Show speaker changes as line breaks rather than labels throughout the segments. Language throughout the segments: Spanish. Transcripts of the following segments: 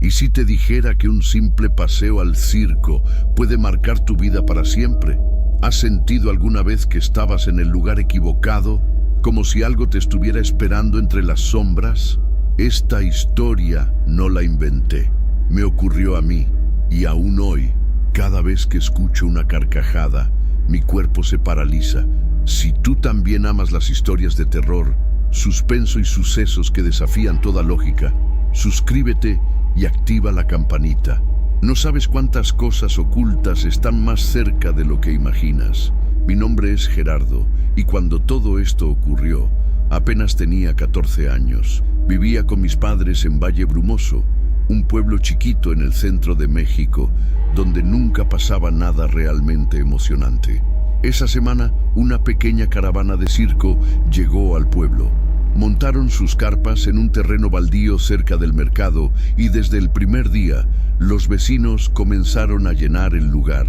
¿Y si te dijera que un simple paseo al circo puede marcar tu vida para siempre? ¿Has sentido alguna vez que estabas en el lugar equivocado, como si algo te estuviera esperando entre las sombras? Esta historia no la inventé. Me ocurrió a mí, y aún hoy, cada vez que escucho una carcajada, mi cuerpo se paraliza. Si tú también amas las historias de terror, suspenso y sucesos que desafían toda lógica, suscríbete y activa la campanita. No sabes cuántas cosas ocultas están más cerca de lo que imaginas. Mi nombre es Gerardo, y cuando todo esto ocurrió, apenas tenía 14 años. Vivía con mis padres en Valle Brumoso, un pueblo chiquito en el centro de México, donde nunca pasaba nada realmente emocionante. Esa semana, una pequeña caravana de circo llegó al pueblo. Montaron sus carpas en un terreno baldío cerca del mercado y desde el primer día, los vecinos comenzaron a llenar el lugar.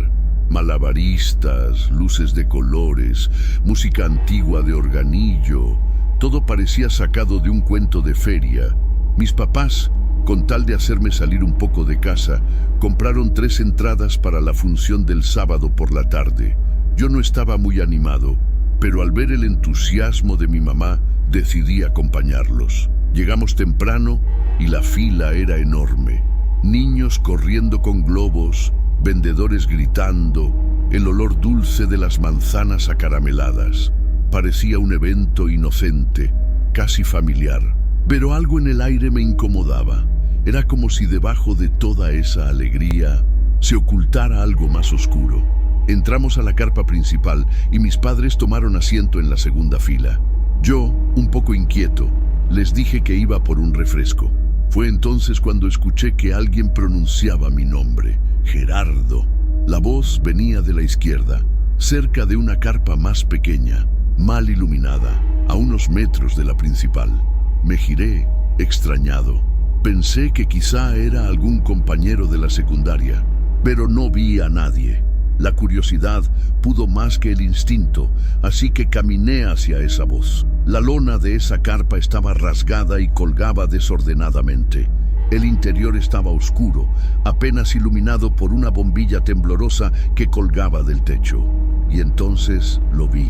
Malabaristas, luces de colores, música antigua de organillo, todo parecía sacado de un cuento de feria. Mis papás, con tal de hacerme salir un poco de casa, compraron 3 entradas para la función del sábado por la tarde. Yo no estaba muy animado, pero al ver el entusiasmo de mi mamá, decidí acompañarlos. Llegamos temprano y la fila era enorme. Niños corriendo con globos, vendedores gritando, el olor dulce de las manzanas acarameladas. Parecía un evento inocente, casi familiar, pero algo en el aire me incomodaba. Era como si debajo de toda esa alegría se ocultara algo más oscuro. Entramos a la carpa principal y mis padres tomaron asiento en la segunda fila. Yo, un poco inquieto, les dije que iba por un refresco. Fue entonces cuando escuché que alguien pronunciaba mi nombre, Gerardo. La voz venía de la izquierda, cerca de una carpa más pequeña, mal iluminada, a unos metros de la principal. Me giré, extrañado. Pensé que quizá era algún compañero de la secundaria, pero no vi a nadie. La curiosidad pudo más que el instinto, así que caminé hacia esa voz. La lona de esa carpa estaba rasgada y colgaba desordenadamente. El interior estaba oscuro, apenas iluminado por una bombilla temblorosa que colgaba del techo. Y entonces lo vi.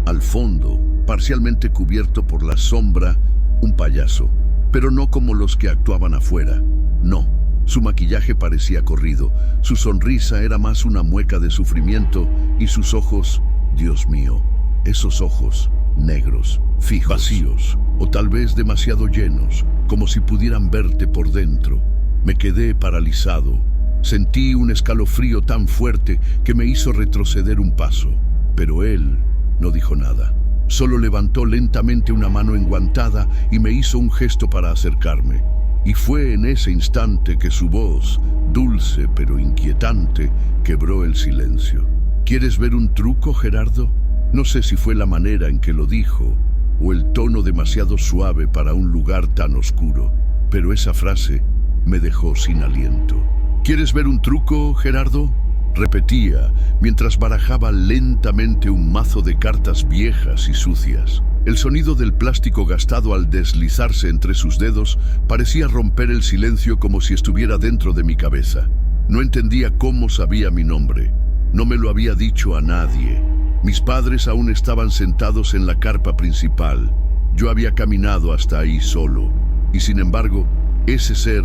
Al fondo, parcialmente cubierto por la sombra, un payaso. Pero no como los que actuaban afuera. No. Su maquillaje parecía corrido, su sonrisa era más una mueca de sufrimiento y sus ojos, Dios mío, esos ojos, negros, fijos, vacíos, o tal vez demasiado llenos, como si pudieran verte por dentro. Me quedé paralizado. Sentí un escalofrío tan fuerte que me hizo retroceder un paso, pero él no dijo nada. Solo levantó lentamente una mano enguantada y me hizo un gesto para acercarme. Y fue en ese instante que su voz, dulce pero inquietante, quebró el silencio. ¿Quieres ver un truco, Gerardo? No sé si fue la manera en que lo dijo o el tono demasiado suave para un lugar tan oscuro, pero esa frase me dejó sin aliento. ¿Quieres ver un truco, Gerardo? Repetía mientras barajaba lentamente un mazo de cartas viejas y sucias. El sonido del plástico gastado al deslizarse entre sus dedos parecía romper el silencio como si estuviera dentro de mi cabeza. No entendía cómo sabía mi nombre. No me lo había dicho a nadie. Mis padres aún estaban sentados en la carpa principal. Yo había caminado hasta ahí solo. Y sin embargo, ese ser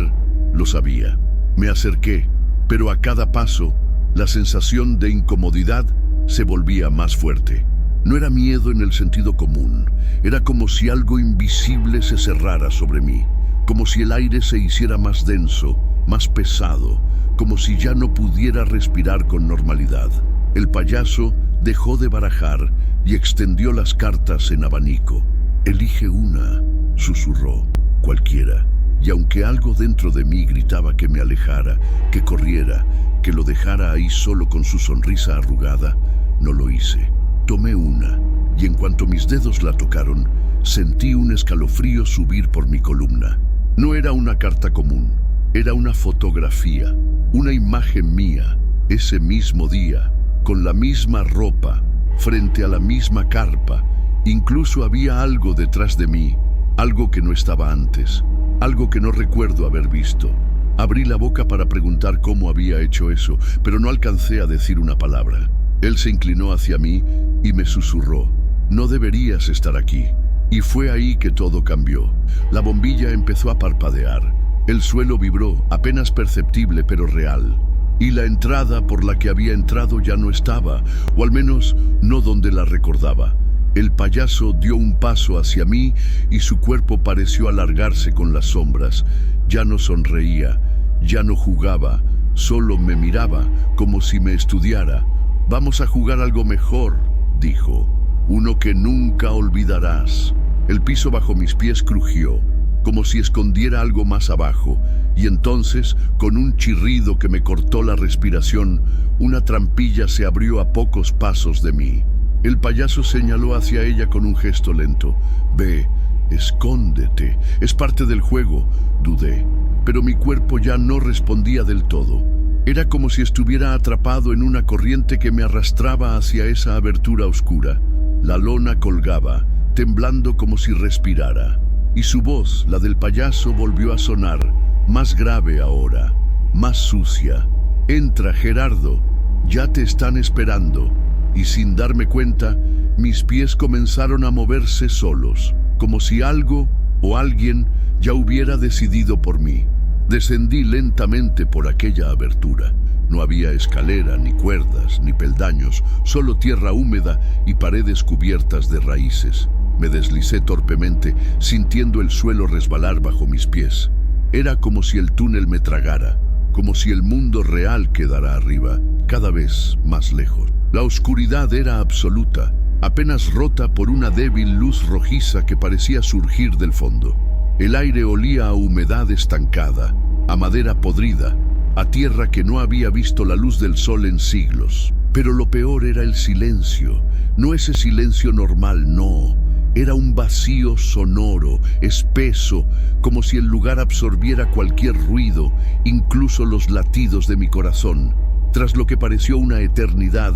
lo sabía. Me acerqué, pero a cada paso, la sensación de incomodidad se volvía más fuerte. No era miedo en el sentido común, era como si algo invisible se cerrara sobre mí, como si el aire se hiciera más denso, más pesado, como si ya no pudiera respirar con normalidad. El payaso dejó de barajar y extendió las cartas en abanico. «Elige una», susurró, «cualquiera». Y aunque algo dentro de mí gritaba que me alejara, que corriera, que lo dejara ahí solo con su sonrisa arrugada, no lo hice. Tomé una, y en cuanto mis dedos la tocaron, sentí un escalofrío subir por mi columna. No era una carta común, era una fotografía, una imagen mía, ese mismo día, con la misma ropa, frente a la misma carpa. Incluso había algo detrás de mí, algo que no estaba antes, algo que no recuerdo haber visto. Abrí la boca para preguntar cómo había hecho eso, pero no alcancé a decir una palabra. Él se inclinó hacia mí y me susurró: «No deberías estar aquí». Y fue ahí que todo cambió. La bombilla empezó a parpadear. El suelo vibró, apenas perceptible pero real. Y la entrada por la que había entrado ya no estaba, o al menos no donde la recordaba. El payaso dio un paso hacia mí y su cuerpo pareció alargarse con las sombras. Ya no sonreía, ya no jugaba, solo me miraba como si me estudiara. «Vamos a jugar algo mejor», dijo, «uno que nunca olvidarás». El piso bajo mis pies crujió, como si escondiera algo más abajo, y entonces, con un chirrido que me cortó la respiración, una trampilla se abrió a pocos pasos de mí. El payaso señaló hacia ella con un gesto lento. «Ve, escóndete, es parte del juego», dudé, pero mi cuerpo ya no respondía del todo. Era como si estuviera atrapado en una corriente que me arrastraba hacia esa abertura oscura. La lona colgaba, temblando como si respirara, y su voz, la del payaso, volvió a sonar, más grave ahora, más sucia. «Entra, Gerardo, ya te están esperando». Y sin darme cuenta, mis pies comenzaron a moverse solos, como si algo o alguien ya hubiera decidido por mí. Descendí lentamente por aquella abertura. No había escalera, ni cuerdas, ni peldaños, solo tierra húmeda y paredes cubiertas de raíces. Me deslicé torpemente, sintiendo el suelo resbalar bajo mis pies. Era como si el túnel me tragara, como si el mundo real quedara arriba, cada vez más lejos. La oscuridad era absoluta, apenas rota por una débil luz rojiza que parecía surgir del fondo. El aire olía a humedad estancada, a madera podrida, a tierra que no había visto la luz del sol en siglos. Pero lo peor era el silencio, no ese silencio normal, no. Era un vacío sonoro, espeso, como si el lugar absorbiera cualquier ruido, incluso los latidos de mi corazón. Tras lo que pareció una eternidad,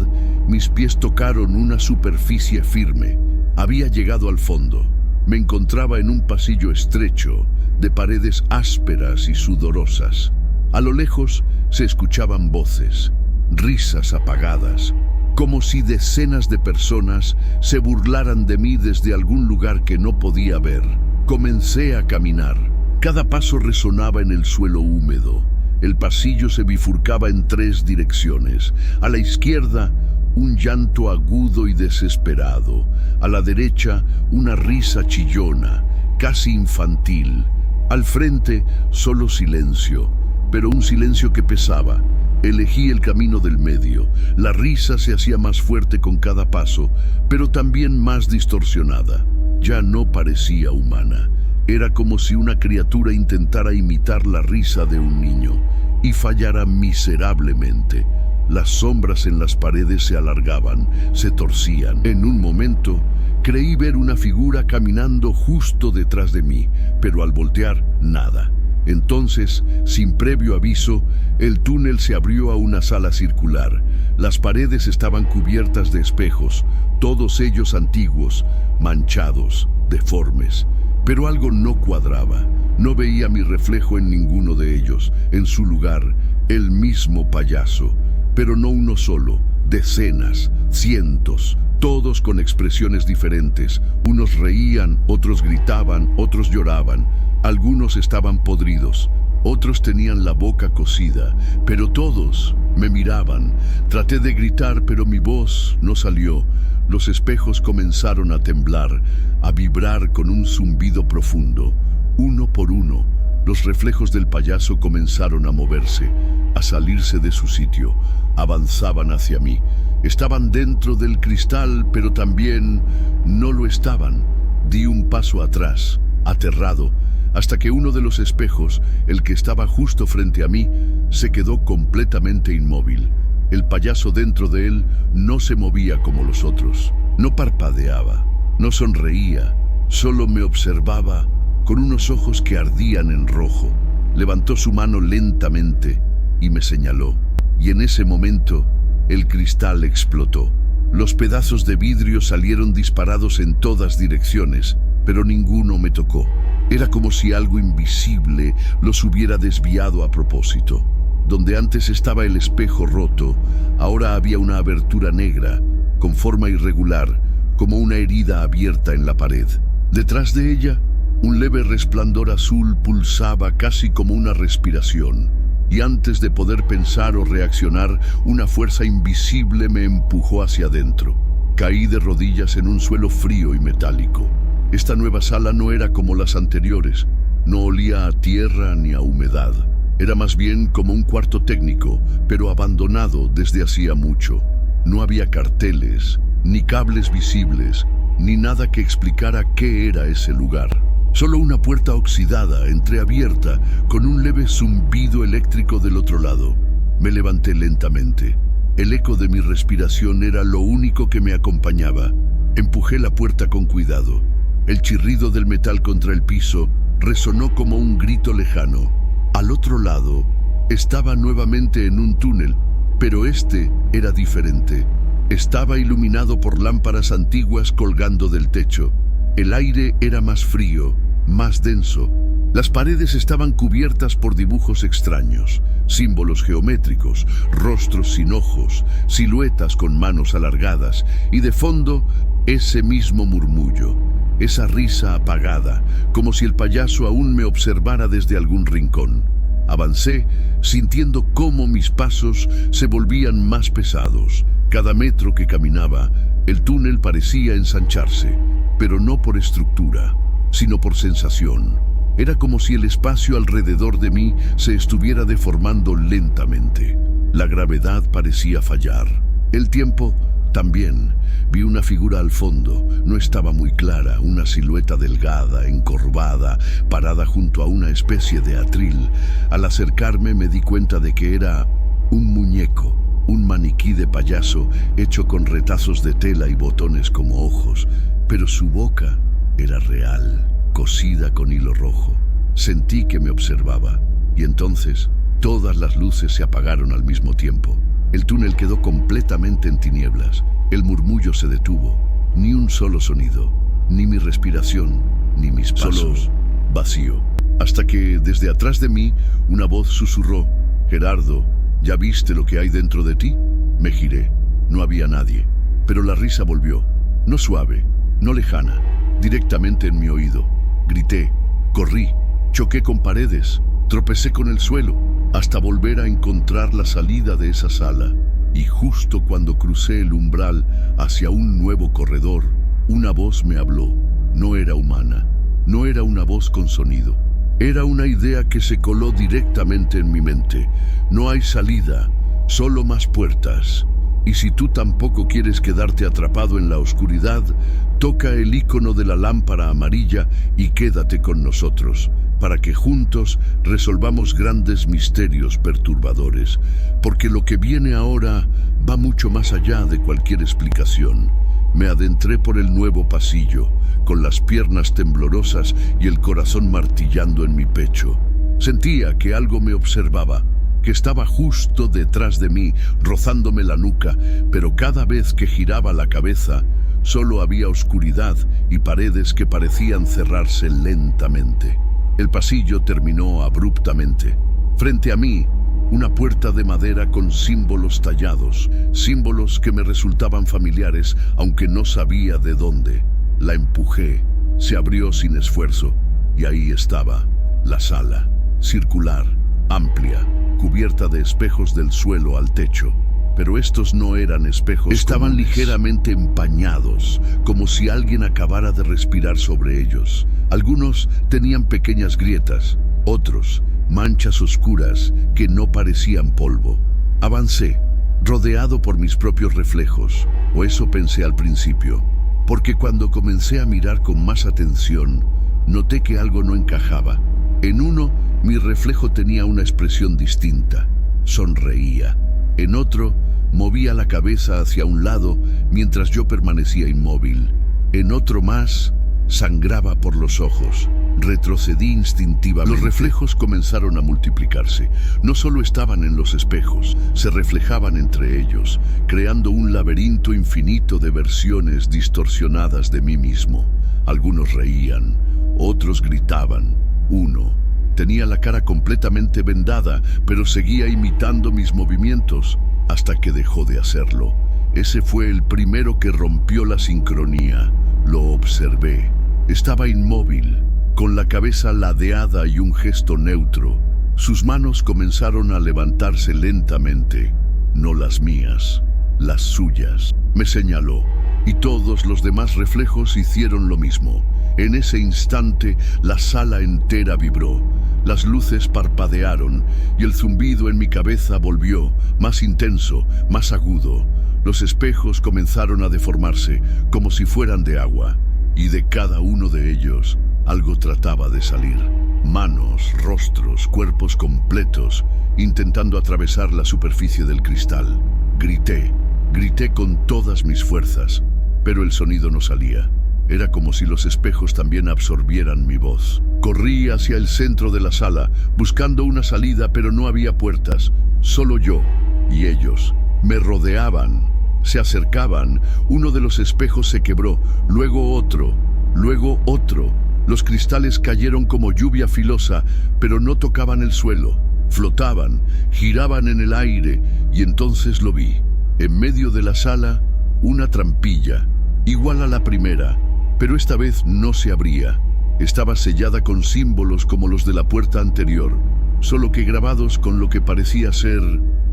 mis pies tocaron una superficie firme. Había llegado al fondo. Me encontraba en un pasillo estrecho, de paredes ásperas y sudorosas. A lo lejos se escuchaban voces, risas apagadas, como si decenas de personas se burlaran de mí desde algún lugar que no podía ver. Comencé a caminar. Cada paso resonaba en el suelo húmedo. El pasillo se bifurcaba en 3 direcciones. A la izquierda, un llanto agudo y desesperado. A la derecha, una risa chillona, casi infantil. Al frente, solo silencio, pero un silencio que pesaba. Elegí el camino del medio. La risa se hacía más fuerte con cada paso, pero también más distorsionada. Ya no parecía humana. Era como si una criatura intentara imitar la risa de un niño y fallara miserablemente. Las sombras en las paredes se alargaban, se torcían. En un momento, creí ver una figura caminando justo detrás de mí, pero al voltear, nada. Entonces, sin previo aviso, el túnel se abrió a una sala circular. Las paredes estaban cubiertas de espejos, todos ellos antiguos, manchados, deformes. Pero algo no cuadraba. No veía mi reflejo en ninguno de ellos. En su lugar, el mismo payaso. Pero no uno solo, decenas, cientos, todos con expresiones diferentes. Unos reían, otros gritaban, otros lloraban. Algunos estaban podridos, otros tenían la boca cocida, pero todos me miraban. Traté de gritar, pero mi voz no salió. Los espejos comenzaron a temblar, a vibrar con un zumbido profundo. Uno por uno, los reflejos del payaso comenzaron a moverse, a salirse de su sitio. Avanzaban hacia mí. Estaban dentro del cristal, pero también no lo estaban. Di un paso atrás, aterrado, hasta que uno de los espejos, el que estaba justo frente a mí, se quedó completamente inmóvil. El payaso dentro de él no se movía como los otros. No parpadeaba, no sonreía, solo me observaba con unos ojos que ardían en rojo. Levantó su mano lentamente y me señaló. Y en ese momento, el cristal explotó. Los pedazos de vidrio salieron disparados en todas direcciones, pero ninguno me tocó. Era como si algo invisible los hubiera desviado a propósito. Donde antes estaba el espejo roto, ahora había una abertura negra, con forma irregular, como una herida abierta en la pared. Detrás de ella, un leve resplandor azul pulsaba casi como una respiración, y antes de poder pensar o reaccionar, una fuerza invisible me empujó hacia adentro. Caí de rodillas en un suelo frío y metálico. Esta nueva sala no era como las anteriores, no olía a tierra ni a humedad. Era más bien como un cuarto técnico, pero abandonado desde hacía mucho. No había carteles, ni cables visibles, ni nada que explicara qué era ese lugar. Solo una puerta oxidada, entreabierta, con un leve zumbido eléctrico del otro lado. Me levanté lentamente. El eco de mi respiración era lo único que me acompañaba. Empujé la puerta con cuidado. El chirrido del metal contra el piso resonó como un grito lejano. Al otro lado, estaba nuevamente en un túnel, pero este era diferente. Estaba iluminado por lámparas antiguas colgando del techo. El aire era más frío, más denso. Las paredes estaban cubiertas por dibujos extraños, símbolos geométricos, rostros sin ojos, siluetas con manos alargadas, y de fondo, ese mismo murmullo, esa risa apagada, como si el payaso aún me observara desde algún rincón. Avancé, sintiendo cómo mis pasos se volvían más pesados. Cada metro que caminaba, el túnel parecía ensancharse, pero no por estructura, sino por sensación. Era como si el espacio alrededor de mí se estuviera deformando lentamente. La gravedad parecía fallar. El tiempo también. Vi una figura al fondo, no estaba muy clara, una silueta delgada, encorvada, parada junto a una especie de atril. Al acercarme me di cuenta de que era un muñeco, un maniquí de payaso hecho con retazos de tela y botones como ojos, pero su boca era real, cosida con hilo rojo. Sentí que me observaba, y entonces todas las luces se apagaron al mismo tiempo. El túnel quedó completamente en tinieblas. El murmullo se detuvo. Ni un solo sonido, ni mi respiración, ni mis pasos. Solo vacío. Hasta que, desde atrás de mí, una voz susurró: «Gerardo, ¿ya viste lo que hay dentro de ti?». Me giré. No había nadie. Pero la risa volvió. No suave, no lejana, directamente en mi oído. Grité, corrí, choqué con paredes, tropecé con el suelo, hasta volver a encontrar la salida de esa sala. Y justo cuando crucé el umbral hacia un nuevo corredor, una voz me habló. No era humana, no era una voz con sonido. Era una idea que se coló directamente en mi mente. No hay salida, solo más puertas. Y si tú tampoco quieres quedarte atrapado en la oscuridad, toca el icono de la lámpara amarilla y quédate con nosotros, para que juntos resolvamos grandes misterios perturbadores, porque lo que viene ahora va mucho más allá de cualquier explicación. Me adentré por el nuevo pasillo, con las piernas temblorosas y el corazón martillando en mi pecho. Sentía que algo me observaba, que estaba justo detrás de mí, rozándome la nuca, pero cada vez que giraba la cabeza, solo había oscuridad y paredes que parecían cerrarse lentamente. El pasillo terminó abruptamente. Frente a mí, una puerta de madera con símbolos tallados, símbolos que me resultaban familiares, aunque no sabía de dónde. La empujé, se abrió sin esfuerzo, y ahí estaba, la sala, circular, amplia, cubierta de espejos del suelo al techo. Pero estos no eran espejos estaban comunes. Ligeramente empañados, como si alguien acabara de respirar sobre ellos. Algunos tenían pequeñas grietas, otros manchas oscuras que no parecían polvo. Avancé, rodeado por mis propios reflejos, o eso pensé al principio, porque cuando comencé a mirar con más atención, noté que algo no encajaba. En uno, mi reflejo tenía una expresión distinta, sonreía. En otro, movía la cabeza hacia un lado mientras yo permanecía inmóvil. En otro más, sangraba por los ojos. Retrocedí instintivamente. Los reflejos comenzaron a multiplicarse. No solo estaban en los espejos, se reflejaban entre ellos, creando un laberinto infinito de versiones distorsionadas de mí mismo. Algunos reían, Otros gritaban. Uno tenía la cara completamente vendada, pero seguía imitando mis movimientos hasta que dejó de hacerlo. Ese fue el primero que rompió la sincronía. Lo observé. Estaba inmóvil, con la cabeza ladeada y un gesto neutro. Sus manos comenzaron a levantarse lentamente. No las mías, las suyas. Me señaló, y todos los demás reflejos hicieron lo mismo. En ese instante, la sala entera vibró. Las luces parpadearon y el zumbido en mi cabeza volvió, más intenso, más agudo. Los espejos comenzaron a deformarse, como si fueran de agua, y de cada uno de ellos algo trataba de salir. Manos, rostros, cuerpos completos, intentando atravesar la superficie del cristal. Grité con todas mis fuerzas, pero el sonido no salía. Era como si los espejos también absorbieran mi voz. Corrí hacia el centro de la sala, buscando una salida, pero no había puertas. Solo yo y ellos. Me rodeaban, se acercaban. Uno de los espejos se quebró, luego otro. Los cristales cayeron como lluvia filosa, pero no tocaban el suelo. Flotaban, giraban en el aire, y entonces lo vi. En medio de la sala, una trampilla, igual a la primera, pero esta vez no se abría. Estaba sellada con símbolos como los de la puerta anterior, solo que grabados con lo que parecía ser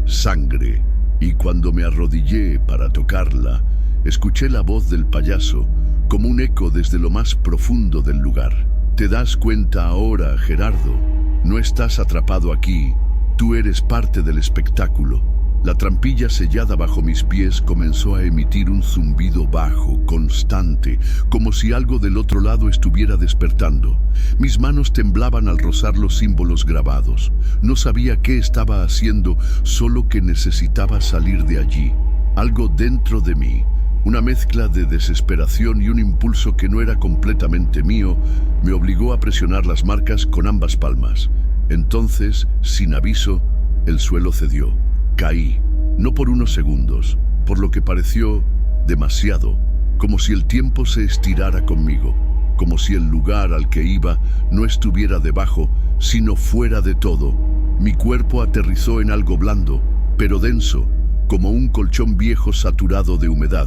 sangre. Y cuando me arrodillé para tocarla, escuché la voz del payaso, como un eco desde lo más profundo del lugar. ¿Te das cuenta ahora, Gerardo? No estás atrapado aquí, tú eres parte del espectáculo. La trampilla sellada bajo mis pies comenzó a emitir un zumbido bajo, constante, como si algo del otro lado estuviera despertando. Mis manos temblaban al rozar los símbolos grabados. No sabía qué estaba haciendo, solo que necesitaba salir de allí. Algo dentro de mí, una mezcla de desesperación y un impulso que no era completamente mío, me obligó a presionar las marcas con ambas palmas. Entonces, sin aviso, el suelo cedió. Caí, no por unos segundos, por lo que pareció demasiado, como si el tiempo se estirara conmigo, como si el lugar al que iba no estuviera debajo, sino fuera de todo. Mi cuerpo aterrizó en algo blando, pero denso, como un colchón viejo saturado de humedad.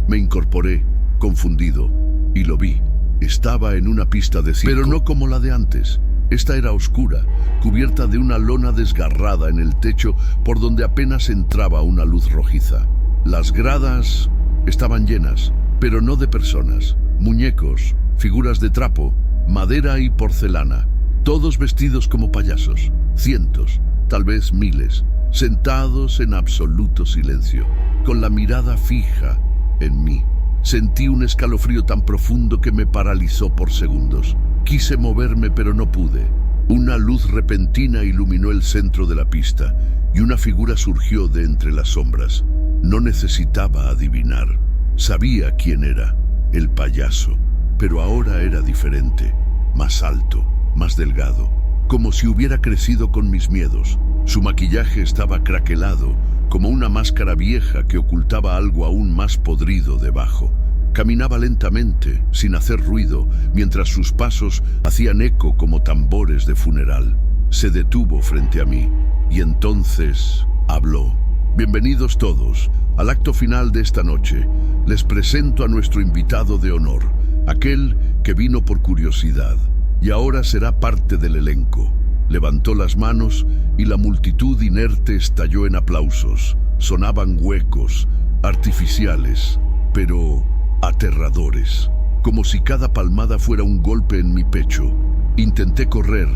Me incorporé, confundido, y lo vi. Estaba en una pista de circo, pero no como la de antes. Esta era oscura, cubierta de una lona desgarrada en el techo por donde apenas entraba una luz rojiza. Las gradas estaban llenas, pero no de personas. Muñecos, figuras de trapo, madera y porcelana, todos vestidos como payasos. Cientos, tal vez miles, sentados en absoluto silencio, con la mirada fija en mí. Sentí un escalofrío tan profundo que me paralizó por segundos. Quise moverme, pero no pude. Una luz repentina iluminó el centro de la pista y una figura surgió de entre las sombras. No necesitaba adivinar. Sabía quién era, el payaso, pero ahora era diferente, más alto, más delgado, como si hubiera crecido con mis miedos. Su maquillaje estaba craquelado, como una máscara vieja que ocultaba algo aún más podrido debajo. Caminaba lentamente, sin hacer ruido, mientras sus pasos hacían eco como tambores de funeral. Se detuvo frente a mí, y entonces habló. Bienvenidos todos al acto final de esta noche. Les presento a nuestro invitado de honor, aquel que vino por curiosidad, y ahora será parte del elenco. Levantó las manos y la multitud inerte estalló en aplausos. Sonaban huecos, artificiales, pero aterradores, como si cada palmada fuera un golpe en mi pecho. Intenté correr,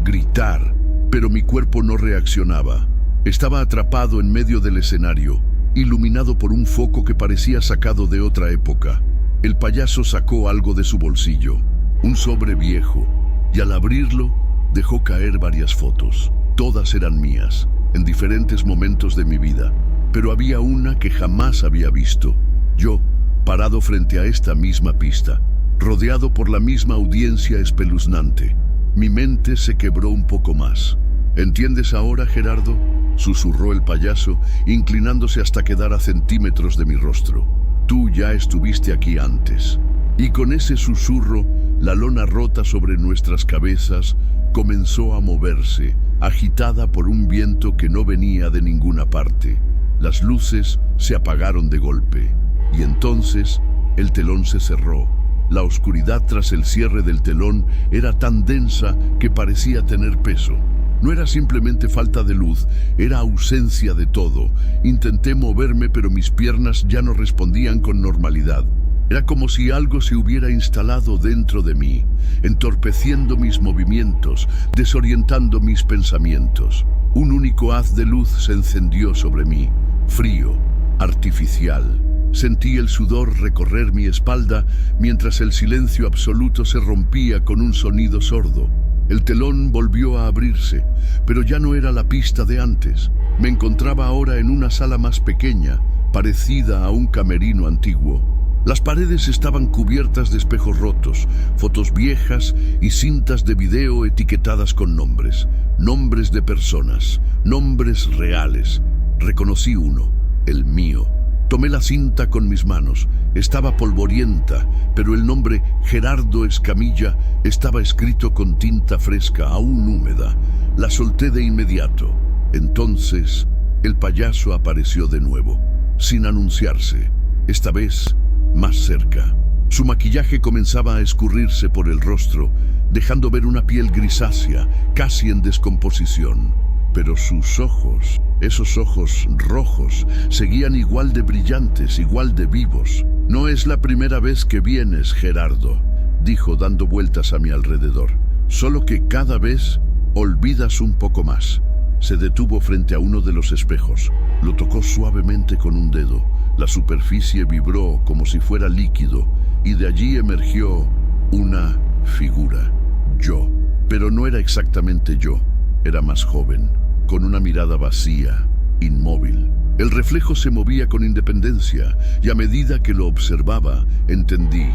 gritar, pero mi cuerpo no reaccionaba. Estaba atrapado en medio del escenario, iluminado por un foco que parecía sacado de otra época. El payaso sacó algo de su bolsillo, un sobre viejo, y al abrirlo, dejó caer varias fotos. Todas eran mías, en diferentes momentos de mi vida, pero había una que jamás había visto. Yo, parado frente a esta misma pista, rodeado por la misma audiencia espeluznante. Mi mente se quebró un poco más. ¿Entiendes ahora, Gerardo?, susurró el payaso, inclinándose hasta quedar a centímetros de mi rostro. Tú ya estuviste aquí antes. Y con ese susurro La lona rota sobre nuestras cabezas comenzó a moverse, agitada por un viento que no venía de ninguna parte. Las luces se apagaron de golpe, y entonces el telón se cerró. La oscuridad tras el cierre del telón era tan densa que parecía tener peso. No era simplemente falta de luz, era ausencia de todo. Intenté moverme, pero mis piernas ya no respondían con normalidad. Era como si algo se hubiera instalado dentro de mí, entorpeciendo mis movimientos, desorientando mis pensamientos. Un único haz de luz se encendió sobre mí, frío, artificial. Sentí el sudor recorrer mi espalda mientras el silencio absoluto se rompía con un sonido sordo. El telón volvió a abrirse, pero ya no era la pista de antes. Me encontraba ahora en una sala más pequeña, parecida a un camerino antiguo. Las paredes estaban cubiertas de espejos rotos, fotos viejas y cintas de video etiquetadas con nombres. Nombres de personas, nombres reales. Reconocí uno, el mío. Tomé la cinta con mis manos. Estaba polvorienta, pero el nombre Gerardo Escamilla estaba escrito con tinta fresca, aún húmeda. La solté de inmediato. Entonces, el payaso apareció de nuevo, sin anunciarse. Esta vez, más cerca. Su maquillaje comenzaba a escurrirse por el rostro, dejando ver una piel grisácea, casi en descomposición. Pero sus ojos, esos ojos rojos, seguían igual de brillantes, igual de vivos. «No es la primera vez que vienes, Gerardo», dijo dando vueltas a mi alrededor. «Solo que cada vez olvidas un poco más». Se detuvo frente a uno de los espejos. Lo tocó suavemente con un dedo. La superficie vibró como si fuera líquido, y de allí emergió una figura. Yo. Pero no era exactamente yo. Era más joven, con una mirada vacía, inmóvil. El reflejo se movía con independencia, y a medida que lo observaba, entendí.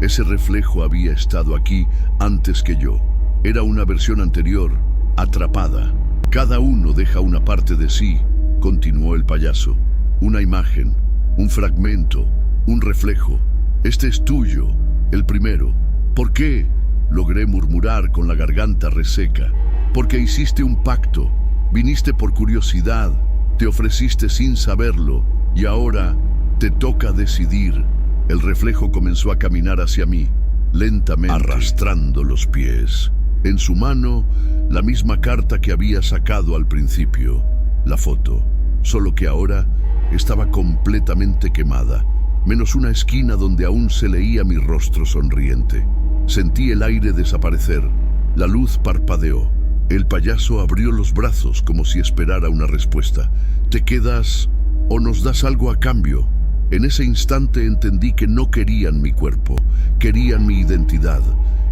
Ese reflejo había estado aquí antes que yo. Era una versión anterior, atrapada. Cada uno deja una parte de sí, continuó el payaso. Una imagen, un fragmento, un reflejo. Este es tuyo, el primero. ¿Por qué? Logré murmurar con la garganta reseca. Porque hiciste un pacto. Viniste por curiosidad, te ofreciste sin saberlo, y ahora te toca decidir. El reflejo comenzó a caminar hacia mí, lentamente, arrastrando los pies. En su mano, la misma carta que había sacado al principio, la foto, solo que ahora estaba completamente quemada, menos una esquina donde aún se leía mi rostro sonriente. Sentí el aire desaparecer, la luz parpadeó. El payaso abrió los brazos como si esperara una respuesta. ¿Te quedas o nos das algo a cambio? En ese instante entendí que no querían mi cuerpo, querían mi identidad,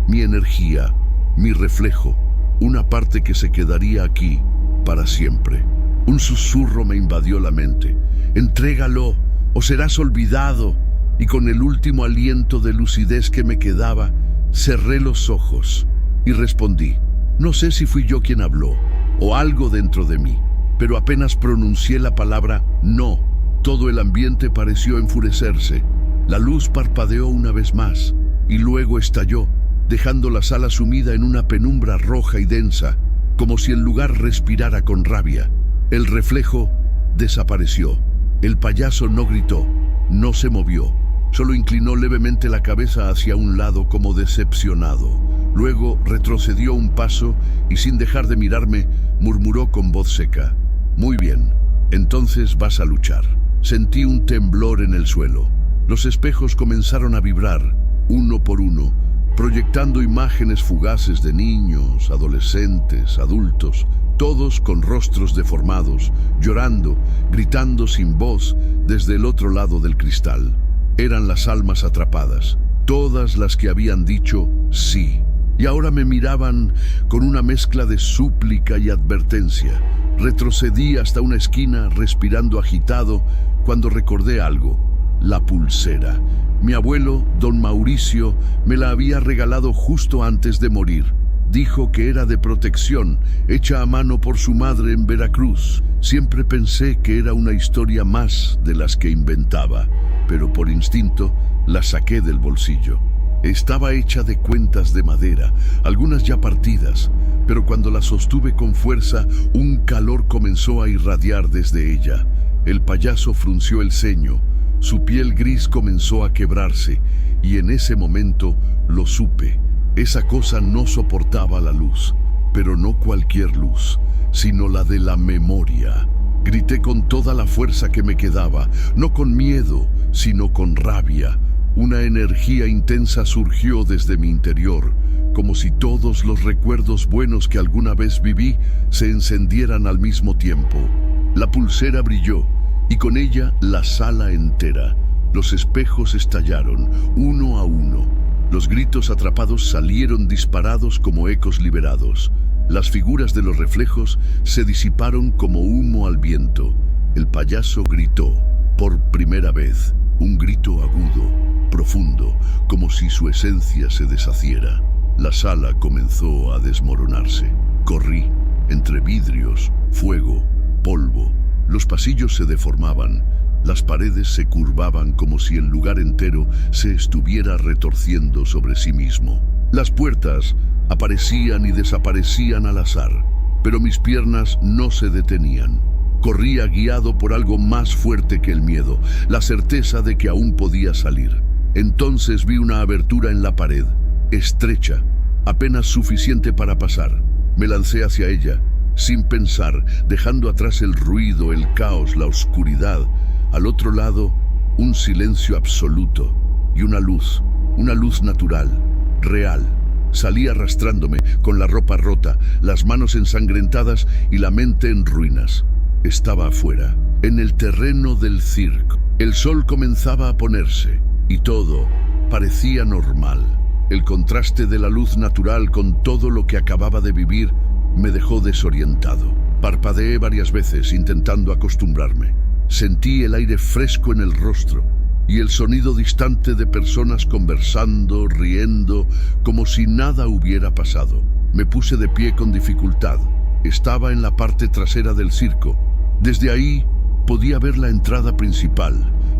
mi energía, mi reflejo, una parte que se quedaría aquí para siempre. Un susurro me invadió la mente. Entrégalo o serás olvidado. Y con el último aliento de lucidez que me quedaba, cerré los ojos y respondí. No sé si fui yo quien habló o algo dentro de mí, pero apenas pronuncié la palabra no, todo el ambiente pareció enfurecerse. La luz parpadeó una vez más y luego estalló, dejando la sala sumida en una penumbra roja y densa, como si el lugar respirara con rabia. El reflejo desapareció. El payaso no gritó, no se movió, solo inclinó levemente la cabeza hacia un lado como decepcionado. Luego retrocedió un paso y sin dejar de mirarme, murmuró con voz seca. Muy bien, entonces vas a luchar. Sentí un temblor en el suelo. Los espejos comenzaron a vibrar, uno por uno, proyectando imágenes fugaces de niños, adolescentes, adultos, todos con rostros deformados, llorando, gritando sin voz desde el otro lado del cristal. Eran las almas atrapadas, todas las que habían dicho sí. Y ahora me miraban con una mezcla de súplica y advertencia. Retrocedí hasta una esquina, respirando agitado, cuando recordé algo. La pulsera. Mi abuelo, don Mauricio, me la había regalado justo antes de morir. Dijo que era de protección, hecha a mano por su madre en Veracruz. Siempre pensé que era una historia más de las que inventaba, pero por instinto la saqué del bolsillo. Estaba hecha de cuentas de madera, algunas ya partidas, pero cuando la sostuve con fuerza, un calor comenzó a irradiar desde ella. El payaso frunció el ceño, su piel gris comenzó a quebrarse, y en ese momento lo supe. Esa cosa no soportaba la luz, pero no cualquier luz, sino la de la memoria. Grité con toda la fuerza que me quedaba, no con miedo, sino con rabia. Una energía intensa surgió desde mi interior, como si todos los recuerdos buenos que alguna vez viví se encendieran al mismo tiempo. La pulsera brilló, y con ella la sala entera. Los espejos estallaron, uno a uno. Los gritos atrapados salieron disparados como ecos liberados. Las figuras de los reflejos se disiparon como humo al viento. El payaso gritó, por primera vez, un grito agudo, profundo, como si su esencia se deshaciera. La sala comenzó a desmoronarse. Corrí, entre vidrios, fuego, polvo. Los pasillos se deformaban, las paredes se curvaban como si el lugar entero se estuviera retorciendo sobre sí mismo. Las puertas aparecían y desaparecían al azar, pero mis piernas no se detenían. Corría guiado por algo más fuerte que el miedo, la certeza de que aún podía salir. Entonces vi una abertura en la pared, estrecha, apenas suficiente para pasar. Me lancé hacia ella, sin pensar, dejando atrás el ruido, el caos, la oscuridad. Al otro lado, un silencio absoluto y una luz natural, real. Salí arrastrándome, con la ropa rota, las manos ensangrentadas y la mente en ruinas. Estaba afuera, en el terreno del circo. El sol comenzaba a ponerse y todo parecía normal. El contraste de la luz natural con todo lo que acababa de vivir me dejó desorientado. Parpadeé varias veces intentando acostumbrarme. Sentí el aire fresco en el rostro y el sonido distante de personas conversando, riendo, como si nada hubiera pasado. Me puse de pie con dificultad. Estaba en la parte trasera del circo. Desde ahí podía ver la entrada principal,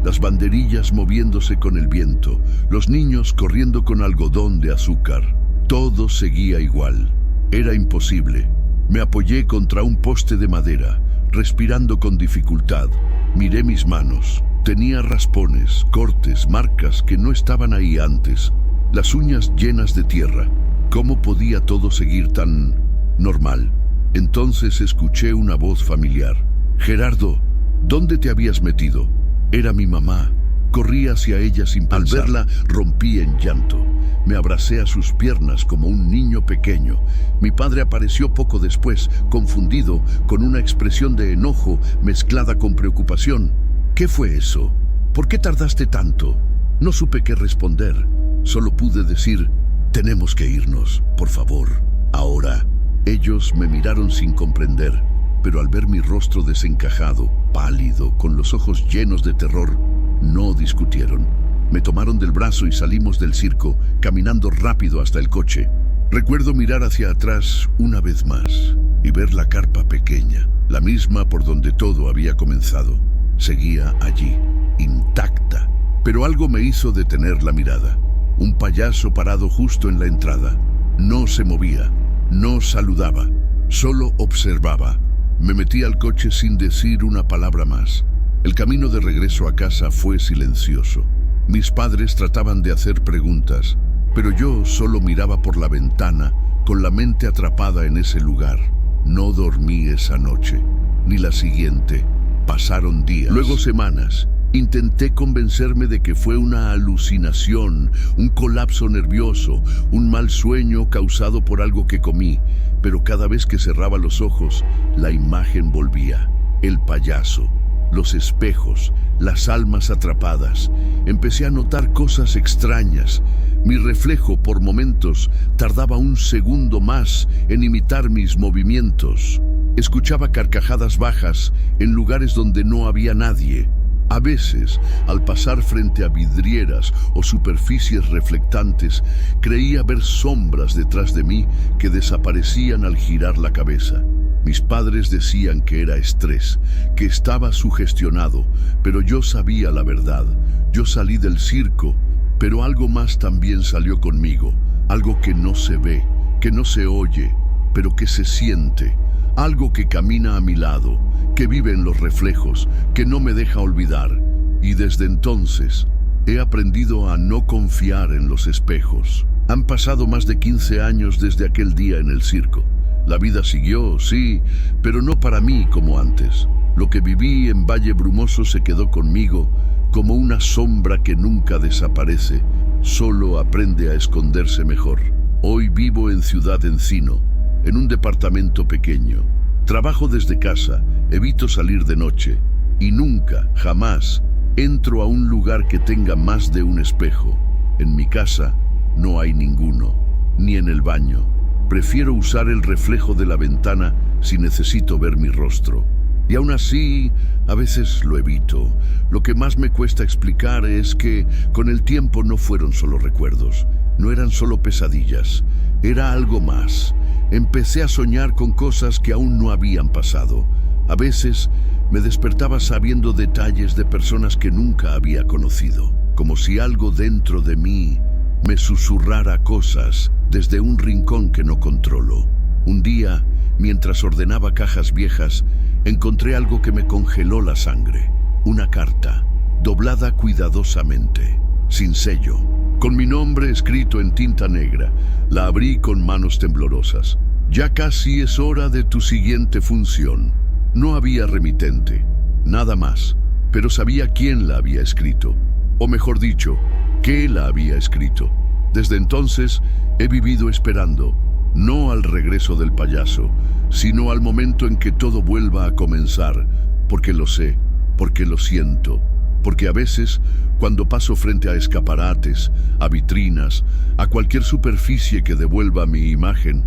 las banderillas moviéndose con el viento, los niños corriendo con algodón de azúcar. Todo seguía igual. Era imposible. Me apoyé contra un poste de madera, respirando con dificultad. Miré mis manos. Tenía raspones, cortes, marcas que no estaban ahí antes. Las uñas llenas de tierra. ¿Cómo podía todo seguir tan normal? Entonces escuché una voz familiar. «Gerardo, ¿dónde te habías metido?» Era mi mamá. Corrí hacia ella sin pensar. Al verla, rompí en llanto. Me abracé a sus piernas como un niño pequeño. Mi padre apareció poco después, confundido, con una expresión de enojo mezclada con preocupación. «¿Qué fue eso? ¿Por qué tardaste tanto?» No supe qué responder. Solo pude decir, «Tenemos que irnos, por favor, ahora». Ellos me miraron sin comprender, pero al ver mi rostro desencajado, pálido, con los ojos llenos de terror, no discutieron. Me tomaron del brazo y salimos del circo, caminando rápido hasta el coche. Recuerdo mirar hacia atrás una vez más y ver la carpa pequeña, la misma por donde todo había comenzado. Seguía allí, intacta, pero algo me hizo detener la mirada. Un payaso parado justo en la entrada. No se movía, no saludaba, solo observaba. Me metí al coche sin decir una palabra más. El camino de regreso a casa fue silencioso. Mis padres trataban de hacer preguntas, pero yo solo miraba por la ventana, con la mente atrapada en ese lugar. No dormí esa noche, ni la siguiente. Pasaron días, luego semanas. Intenté convencerme de que fue una alucinación, un colapso nervioso, un mal sueño causado por algo que comí, pero cada vez que cerraba los ojos, la imagen volvía. El payaso, los espejos, las almas atrapadas. Empecé a notar cosas extrañas. Mi reflejo, por momentos, tardaba un segundo más en imitar mis movimientos. Escuchaba carcajadas bajas en lugares donde no había nadie. A veces, al pasar frente a vidrieras o superficies reflectantes, creía ver sombras detrás de mí que desaparecían al girar la cabeza. Mis padres decían que era estrés, que estaba sugestionado, pero yo sabía la verdad. Yo salí del circo Pero algo más también salió conmigo, algo que no se ve, que no se oye, pero que se siente, algo que camina a mi lado, que vive en los reflejos, que no me deja olvidar. Y desde entonces he aprendido a no confiar en los espejos. Han pasado más de 15 años desde aquel día en el circo. La vida siguió, sí, pero no para mí como antes. Lo que viví en Valle Brumoso se quedó conmigo como una sombra que nunca desaparece, solo aprende a esconderse mejor. Hoy vivo en Ciudad Encino, en un departamento pequeño. Trabajo desde casa, evito salir de noche y nunca, jamás, entro a un lugar que tenga más de un espejo. En mi casa no hay ninguno, ni en el baño. Prefiero usar el reflejo de la ventana si necesito ver mi rostro. Y aún así, a veces lo evito. Lo que más me cuesta explicar es que con el tiempo no fueron solo recuerdos, no eran solo pesadillas, era algo más. Empecé a soñar con cosas que aún no habían pasado. A veces me despertaba sabiendo detalles de personas que nunca había conocido, como si algo dentro de mí me susurrara cosas desde un rincón que no controlo. Un día, mientras ordenaba cajas viejas, encontré algo que me congeló la sangre. Una carta, doblada cuidadosamente, sin sello, con mi nombre escrito en tinta negra. La abrí con manos temblorosas. Ya casi es hora de tu siguiente función. No había remitente, nada más, pero sabía quién la había escrito, o mejor dicho, qué la había escrito. Desde entonces he vivido esperando, no al regreso del payaso, sino al momento en que todo vuelva a comenzar, porque lo sé, porque lo siento, porque a veces, cuando paso frente a escaparates, a vitrinas, a cualquier superficie que devuelva mi imagen,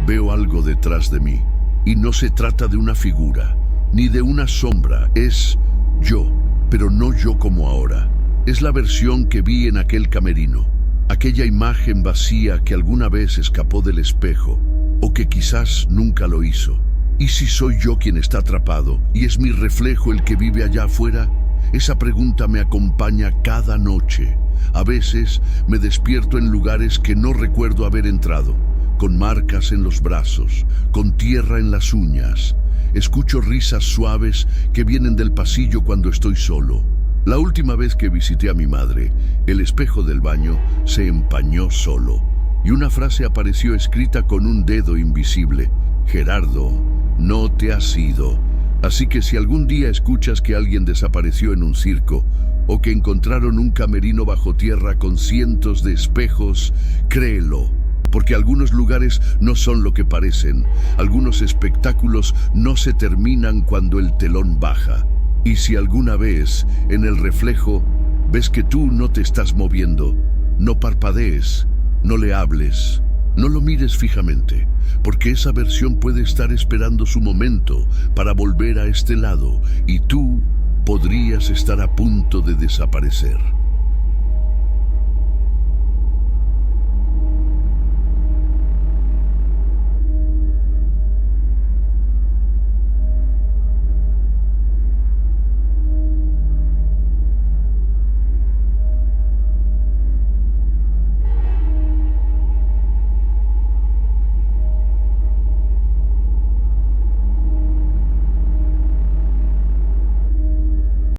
veo algo detrás de mí. Y no se trata de una figura, ni de una sombra, es yo, pero no yo como ahora. Es la versión que vi en aquel camerino, aquella imagen vacía que alguna vez escapó del espejo, o que quizás nunca lo hizo. ¿Y si soy yo quien está atrapado y es mi reflejo el que vive allá afuera? Esa pregunta me acompaña cada noche. A veces me despierto en lugares que no recuerdo haber entrado, con marcas en los brazos, con tierra en las uñas. Escucho risas suaves que vienen del pasillo cuando estoy solo. La última vez que visité a mi madre, el espejo del baño se empañó solo, y una frase apareció escrita con un dedo invisible: Gerardo, no te has ido. Así que si algún día escuchas que alguien desapareció en un circo, o que encontraron un camerino bajo tierra con cientos de espejos, créelo, porque algunos lugares no son lo que parecen, algunos espectáculos no se terminan cuando el telón baja. Y si alguna vez, en el reflejo, ves que tú no te estás moviendo, no parpadees, no le hables, no lo mires fijamente, porque esa versión puede estar esperando su momento para volver a este lado, y tú podrías estar a punto de desaparecer.